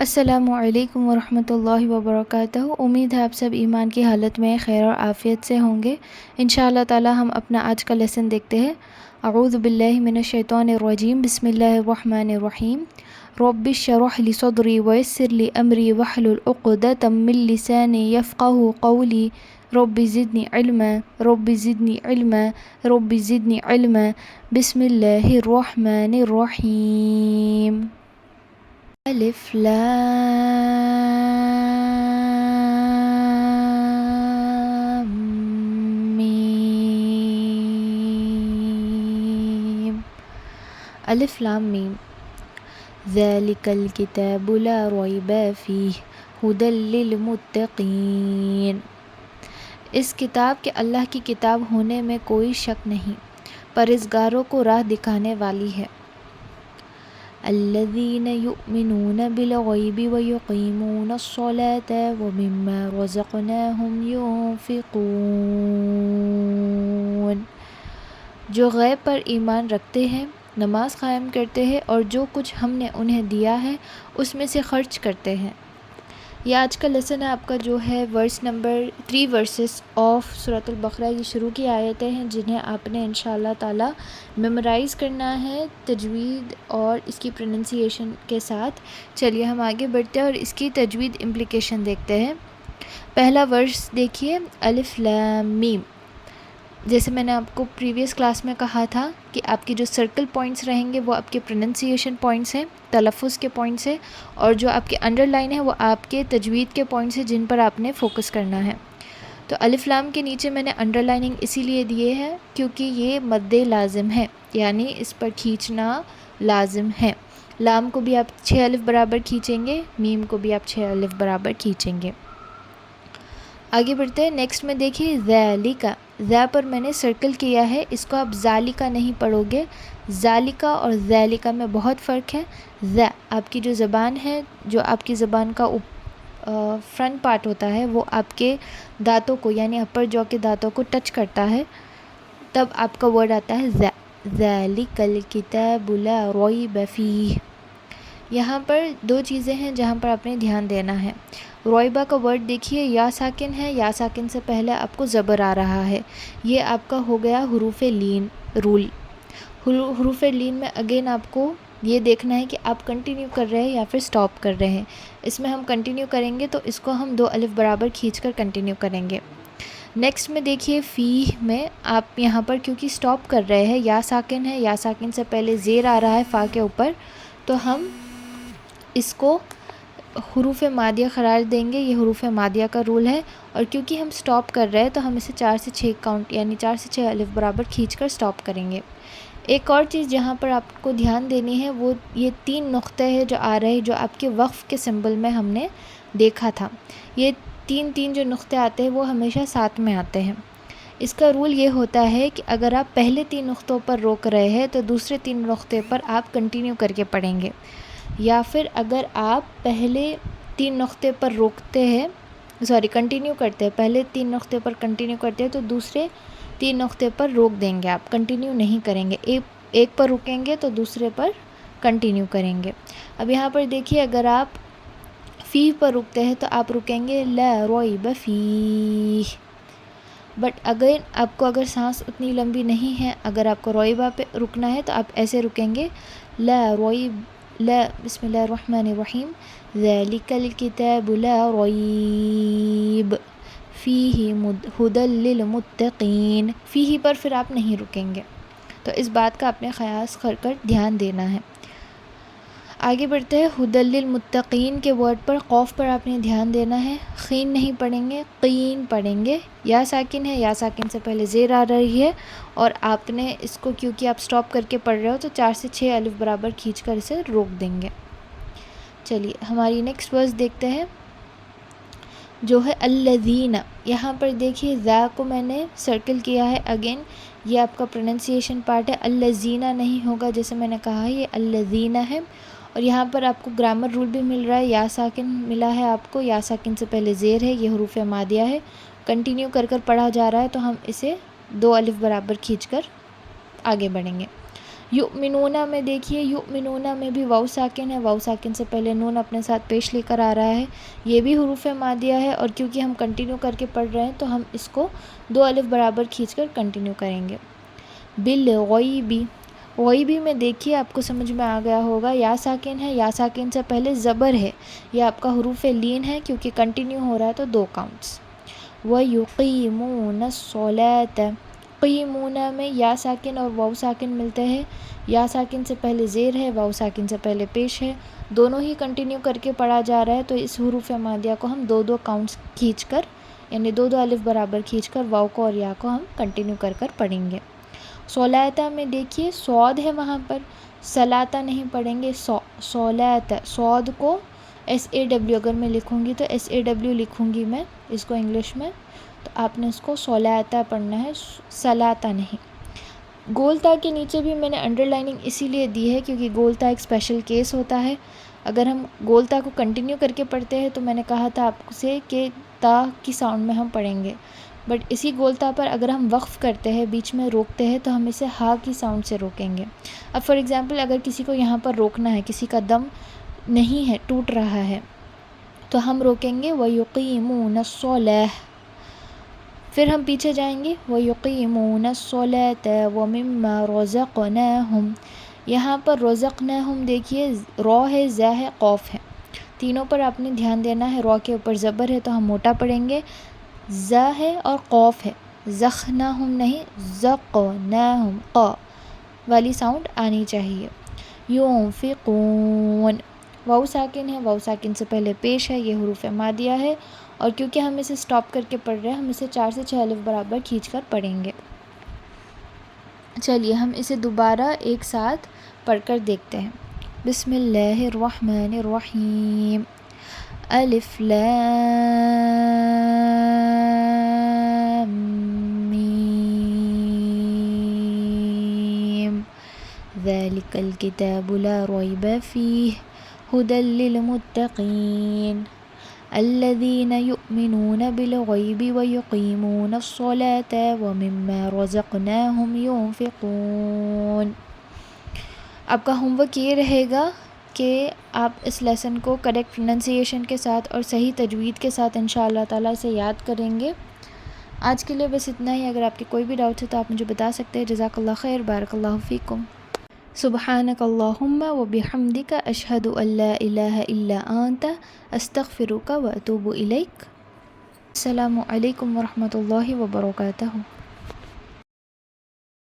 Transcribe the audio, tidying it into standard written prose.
السلام علیکم ورحمۃ اللہ وبرکاتہ۔ امید ہے آپ سب ایمان کی حالت میں خیر اور عافیت سے ہوں گے۔ انشاءاللہ تعالی ہم اپنا آج کا لیسن دیکھتے ہیں۔ اعوذ باللہ من الشیطان الرجیم، بسم اللہ الرحمن الرحیم۔ رب اشرح لی صدری ویسر لی امری واحلل عقدۃ من لسانی یفقہوا قولی۔ رب زدنی علما، رب زدنی علما، رب زدنی علما۔ بسم اللہ الرحمن الرحیم۔ الف لام میم۔ الف لام میم۔ ذالک الکتاب لا ریب فیہ ھدی للمتقین۔ اس کتاب کے اللہ کی کتاب ہونے میں کوئی شک نہیں، پرہیزگاروں کو راہ دکھانے والی ہے۔ الذین یؤمنون بالغیب ویقیمون الصلاة ومما رزقناہم ینفقون۔ جو غیب پر ایمان رکھتے ہیں، نماز قائم کرتے ہیں اور جو کچھ ہم نے انہیں دیا ہے اس میں سے خرچ کرتے ہیں۔ یہ آج کا لیسن ہے آپ کا جو ہے ورس نمبر 3 ورسز آف سورۃ البقرہ۔ یہ شروع کی آیتیں ہیں جنہیں آپ نے انشاءاللہ تعالی میمورائز کرنا ہے تجوید اور اس کی پروننسیشن کے ساتھ۔ چلیے ہم آگے بڑھتے ہیں اور اس کی تجوید امپلیکیشن دیکھتے ہیں۔ پہلا ورس دیکھیے، الف لام میم۔ جیسے میں نے آپ کو پریویس کلاس میں کہا تھا کہ آپ کے جو سرکل پوائنٹس رہیں گے وہ آپ کے پروننسیشن پوائنٹس ہیں، تلفظ کے پوائنٹس ہیں، اور جو آپ کے انڈر لائن ہے وہ آپ کے تجوید کے پوائنٹس ہیں جن پر آپ نے فوکس کرنا ہے۔ تو الف لام کے نیچے میں نے انڈر لائننگ اسی لیے دیے ہے کیونکہ یہ مد لازم ہے، یعنی اس پر کھینچنا لازم ہے۔ لام کو بھی آپ 6 الف برابر کھینچیں گے، میم کو بھی آپ 6 الف برابر کھینچیں گے۔ آگے بڑھتے ہیں، نیکسٹ میں دیکھیے ذالکا۔ ذا پر میں نے سرکل کیا ہے، اس کو آپ ذالکا نہیں پڑھو گے، ذالکا اور ذالکا میں بہت فرق ہے۔ ذا آپ کی جو زبان ہے، جو آپ کی زبان کا فرنٹ پارٹ ہوتا ہے وہ آپ کے دانتوں کو یعنی اپر جو کے دانتوں کو ٹچ کرتا ہے، تب آپ کا ورڈ آتا ہے ذا۔ ذالک الکتاب لا ریب فیہ۔ یہاں پر دو چیزیں ہیں جہاں پر آپ نے دھیان دینا ہے۔ رویبہ کا ورڈ دیکھیے، یا ساکن ہے، یا ساکن سے پہلے آپ کو زبر آ رہا ہے، یہ آپ کا ہو گیا حروف لین رول۔ حروف لین میں اگین آپ کو یہ دیکھنا ہے کہ آپ کنٹینیو کر رہے ہیں یا پھر سٹاپ کر رہے ہیں۔ اس میں ہم کنٹینیو کریں گے تو اس کو ہم 2 الف برابر کھینچ کر کنٹینیو کریں گے۔ نیکسٹ میں دیکھیے فیہ میں آپ یہاں پر کیونکہ سٹاپ کر رہے ہیں، یا ساکن ہے، یا ساکن سے پہلے زیر آ رہا ہے فا کے اوپر، تو ہم اس کو حروف مادیہ قرار دیں گے۔ یہ حروف مادیہ کا رول ہے، اور کیونکہ ہم سٹاپ کر رہے ہیں تو ہم اسے 4 سے 6 کاؤنٹ یعنی 4 سے 6 الف برابر کھینچ کر سٹاپ کریں گے۔ ایک اور چیز جہاں پر آپ کو دھیان دینی ہے وہ یہ 3 نقطے ہیں جو آ رہے ہیں، جو آپ کے وقف کے سمبل میں ہم نے دیکھا تھا۔ یہ 3 جو نقطے آتے ہیں وہ ہمیشہ ساتھ میں آتے ہیں۔ اس کا رول یہ ہوتا ہے کہ اگر آپ پہلے 3 نقطوں پر روک رہے ہیں تو دوسرے 3 نقطے پر آپ کنٹینیو کر کے پڑھیں گے، یا پھر اگر آپ پہلے 3 نقطے پر کنٹینیو کرتے ہیں، پہلے 3 نقطے پر کنٹینیو کرتے ہیں تو دوسرے 3 نقطے پر روک دیں گے، آپ کنٹینیو نہیں کریں گے، ایک پر رکیں گے تو دوسرے پر کنٹینیو کریں گے۔ اب یہاں پر دیکھیے، اگر آپ فی پر رکتے ہیں تو آپ رکیں گے لا ریب فیہ، بٹ اگر آپ کو سانس اتنی لمبی نہیں ہے، اگر آپ کو رویبہ پہ رکنا ہے تو آپ ایسے رکیں گے لا ریب لا۔ بسم اللہ الرحمن الرحیم۔ ذالک الکتاب لا ریب فیہ ھدی للمتقین۔ فیہ پر پھر آپ نہیں رکیں گے، تو اس بات کا آپ نے خیال کر دھیان دینا ہے۔ آگے بڑھتے ہیں، ھدی للمتقین کے ورڈ پر قوف پر آپ نے دھیان دینا ہے، خین نہیں پڑھیں گے، قین پڑھیں گے۔ یا ساکن ہے، یا ساکن سے پہلے زیر آ رہی ہے، اور آپ نے اس کو کیونکہ آپ سٹاپ کر کے پڑھ رہے ہو تو 4 سے 6 الف برابر کھینچ کر اسے روک دیں گے۔ چلیے ہماری نیکسٹ ورس دیکھتے ہیں جو ہے الذین۔ یہاں پر دیکھیے ذا کو میں نے سرکل کیا ہے، اگین یہ آپ کا پروننسیشن پارٹ ہے، الذین نہیں ہوگا، جیسے میں نے کہا ہے یہ الذین ہے۔ اور یہاں پر آپ کو گرامر رول بھی مل رہا ہے، یا ساکن ملا ہے آپ کو، یا ساکن سے پہلے زیر ہے، یہ حروف مادیہ ہے، کنٹینیو کر پڑھا جا رہا ہے تو ہم اسے 2 الف برابر کھینچ کر آگے بڑھیں گے۔ یؤمنون میں دیکھیے یؤمنون میں بھی واو ساکن ہے، واو ساکن سے پہلے نون اپنے ساتھ پیش لے کر آ رہا ہے، یہ بھی حروف مادیہ ہے، اور کیونکہ ہم کنٹینیو کر کے پڑھ رہے ہیں تو ہم اس کو 2 الف برابر کھینچ کر کنٹینیو کریں گے۔ بالغیبی، غیبی میں دیکھیے آپ کو سمجھ میں آ گیا ہوگا، یا ساکن ہے، یا ساکن سے پہلے زبر ہے، یہ آپ کا حروف لین ہے کیونکہ کنٹینیو ہو رہا ہے تو 2 کاؤنٹس۔ وَيُقِيمُونَ الصَّلَاةَ، قیمون میں یا ساکن اور واو ساکن ملتے ہیں، یا ساکن سے پہلے زیر ہے، واو ساکن سے پہلے پیش ہے، دونوں ہی کنٹینیو کر کے پڑھا جا رہا ہے، تو اس حروف مادیہ کو ہم 2 کاؤنٹس کھینچ کر، یعنی 2 الف برابر کھینچ کر واو کو اور یا کو ہم کنٹینیو کر کر پڑھیں گے۔ صلاۃ میں دیکھیے صاد ہے وہاں پر، صلاۃ نہیں پڑھیں گے، صلاۃ، صاد کو SAW اگر میں لکھوں گی تو SAW لکھوں گی میں اس کو انگلش میں، تو آپ نے اس کو صلاۃ پڑھنا ہے، صلاۃ نہیں۔ گول تا کے نیچے بھی میں نے انڈر لائننگ اسی لیے دی ہے کیونکہ گول تا ایک اسپیشل کیس ہوتا ہے، اگر ہم گول تا کو کنٹینیو کر کے پڑھتے ہیں تو میں نے کہا تھا آپ سے کہ تا کی ساؤنڈ میں ہم پڑھیں گے، بٹ اسی گول تا پر اگر ہم وقف کرتے ہیں، بیچ میں روکتے ہیں تو ہم اسے ہا کی ساؤنڈ سے روکیں گے۔ اب فار ایگزامپل اگر کسی کو یہاں پر روکنا ہے، کسی کا دم نہیں ہے، ٹوٹ رہا ہے، تو ہم روکیں گے وَيُقِيمُونَ الصَّلَاةَ، پھر ہم پیچھے جائیں گے وَيُقِيمُونَ الصَّلَاةَ وَمِمَّا رَزَقْنَاهُمْ، یہاں پر رزقناہم دیکھیے را ہے، زا ہے، قوف ہے، تینوں پر آپ نے دھیان دینا ہے، را کے اوپر زبر ہے تو ہم موٹا پڑھیں گے، زا ہے اور قوف ہے، زخناہم نہیں، زقناہم، قا والی ساؤنڈ آنی چاہیے۔ ينفقون، واو ساکن ہے، واو ساکن سے پہلے پیش ہے، یہ حروف مادیہ ہے، اور کیونکہ ہم اسے سٹاپ کر کے پڑھ رہے ہیں، ہم اسے 4 سے 6 الف برابر کھینچ کر پڑھیں گے۔ چلیے ہم اسے دوبارہ ایک ساتھ پڑھ کر دیکھتے ہیں۔ بسم اللہ الرحمن الرحیم، الف لام میم، ذالک الکتاب لا ریب فیہ ھدی للمتقین الذین یؤمنون بالغیب ویقیمون الصلاة ومما رزقناہم ینفقون۔ آپ کا ہوم ورک یہ رہے گا کہ آپ اس لیسن کو کریکٹ پروننسیشن کے ساتھ اور صحیح تجوید کے ساتھ انشاءاللہ تعالیٰ اسے یاد کریں گے۔ آج کے لیے بس اتنا ہی، اگر آپ کے کوئی بھی ڈاؤٹ ہے تو آپ مجھے بتا سکتے ہیں۔ جزاک اللہ خیر، بارک اللہ فیکم، سبحانک اللہم وبحمدک، اشہد ان لا الہ الا انت، استغفرک واتوب الیک۔ السلام علیکم ورحمۃ اللہ وبرکاتہ۔